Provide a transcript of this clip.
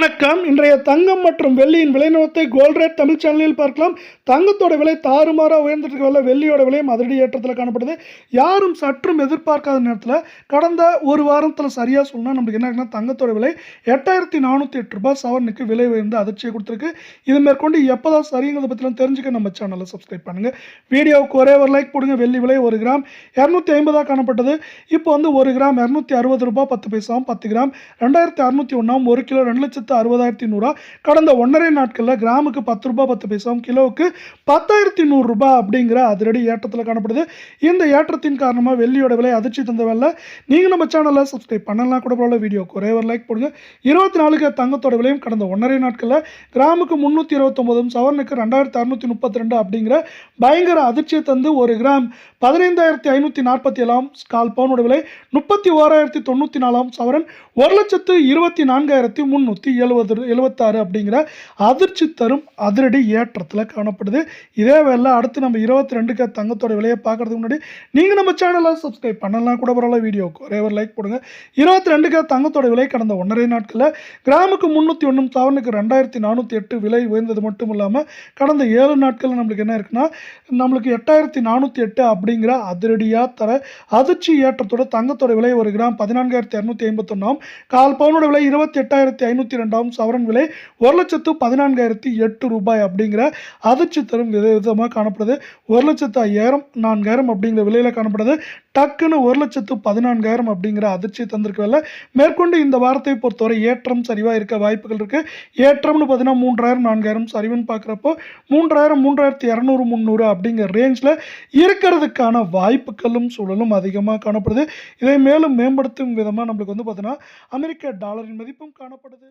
வணக்கம். இன்றைய தங்கம் மற்றும் வெள்ளியின் விலை நிலவரத்தை கோல்ட் ரேட் தமிழ் சேனலில் பார்க்கலாம். தங்கத்தோட விலை தாறுமாறாக உயர்ந்துட்டு இருக்கல, வெள்ளியோட விலையும் அதிரடி ஏற்றத்தில் காணப்படுது. யாரும் சற்றும் எதிர்பார்க்காத நேரத்தில் கடந்த ஒரு வாரத்தில் சரியாக சொல்லணும் நம்மளுக்கு என்ன தங்கத்தோட விலை 8408 ரூபாய் சவரனுக்கு விலை உயர்ந்து அதிர்ச்சியை கொடுத்துருக்கு. இது மேற்கொண்டு எப்போதான் சரிங்கிறத பற்றிலாம் தெரிஞ்சுக்க நம்ம சேனலை சப்ஸ்கிரைப் பண்ணுங்கள். வீடியோவுக்கு ஒரே ஒரு லைக் போடுங்க. வெள்ளி விலை 1 கிராம் 250 காணப்பட்டது. இப்போ வந்து 1 கிராம் 260 ரூபாய் 10 பைசாவும், 10 கிராம் 2601 1 கிலோ 2,60,100 கடந்த 1.5 நாட்களில் கிராமுக்கு 10 ரூபாய் 10 பைசாவும், கிலோவுக்கு 10,100 ரூபாய் அப்படிங்கிற அதிரடி ஏற்றத்தில் காணப்படுது. இந்த ஏற்றத்தின் காரணமாக வெள்ளியோட விலை அதிர்ச்சி தந்தவல்ல. நீங்கள் நம்ம சேனலை சப்ஸ்கிரைப் பண்ணலாம் கூட போல. வீடியோக்கு ஒரே ஒரு லைக் போடுங்க. 24 தங்கத்தோட விலையும் கடந்த 1.5 நாட்களில் கிராமுக்கு 329 சவரனுக்கு 2,632 அப்படிங்கிற பயங்கர அதிர்ச்சியை தந்து 1 கிராம் 15,547 கால் பவுனோட விலை 31,094 சவரன் 1,24,376 அப்படிங்கிற அதிர்ச்சி தரும் அதிரடி ஏற்றத்தில் காணப்படுது. இதே வேலை அடுத்து நம்ம 22 தங்கத்தோட விலையை பார்க்கறதுக்கு முன்னாடி நீங்கள் நம்ம சேனலை சப்ஸ்கிரைப் பண்ணலாம் கூட பரவாயில்ல. வீடியோக்கு ஒரே ஒரு லைக் போடுங்க. 22 தங்கத்தோட விலை கடந்த 1.5 நாட்களில் கிராமுக்கு 301 சவரனுக்கு 2,408 விலை உயர்ந்தது மட்டும் இல்லாமல் கடந்த 7 நாட்கள் நம்மளுக்கு என்ன இருக்குன்னா நம்மளுக்கு 8,408 அப்படிங்கிற அதிரடியாக தர அதிர்ச்சி ஏற்றத்தோட தங்கத்தோட விலை 1 கிராம் 14,251 கால் பவுனோட விலை 28,502 சவரன் விலை 1,14,008 ரூபாய் அப்படிங்கிற அதிர்ச்சி தரும் விதமாக காணப்படுது. 1,05,000 4,000 அப்படிங்கிற விலையில் காணப்படுது. டக்குன்னு 1,14,000 அப்படிங்கிற அதிர்ச்சி தந்திருக்கவில்லை. மேற்கொண்டு இந்த வாரத்தை பொறுத்தவரை ஏற்றம் சரிவாக இருக்க வாய்ப்புகள் இருக்குது. ஏற்றம்னு பார்த்தீங்கன்னா 3,000 4,000, சரிவுன்னு பார்க்குறப்போ 3,000 3,200 300 அப்படிங்கிற ரேஞ்சில் இருக்கிறதுக்கான வாய்ப்புகளும் சூழலும் அதிகமாக காணப்படுது. இதை மேலும் மேம்படுத்தும் விதமாக நம்மளுக்கு வந்து பார்த்தீங்கன்னா அமெரிக்க டாலரின் மதிப்பும் காணப்படுது.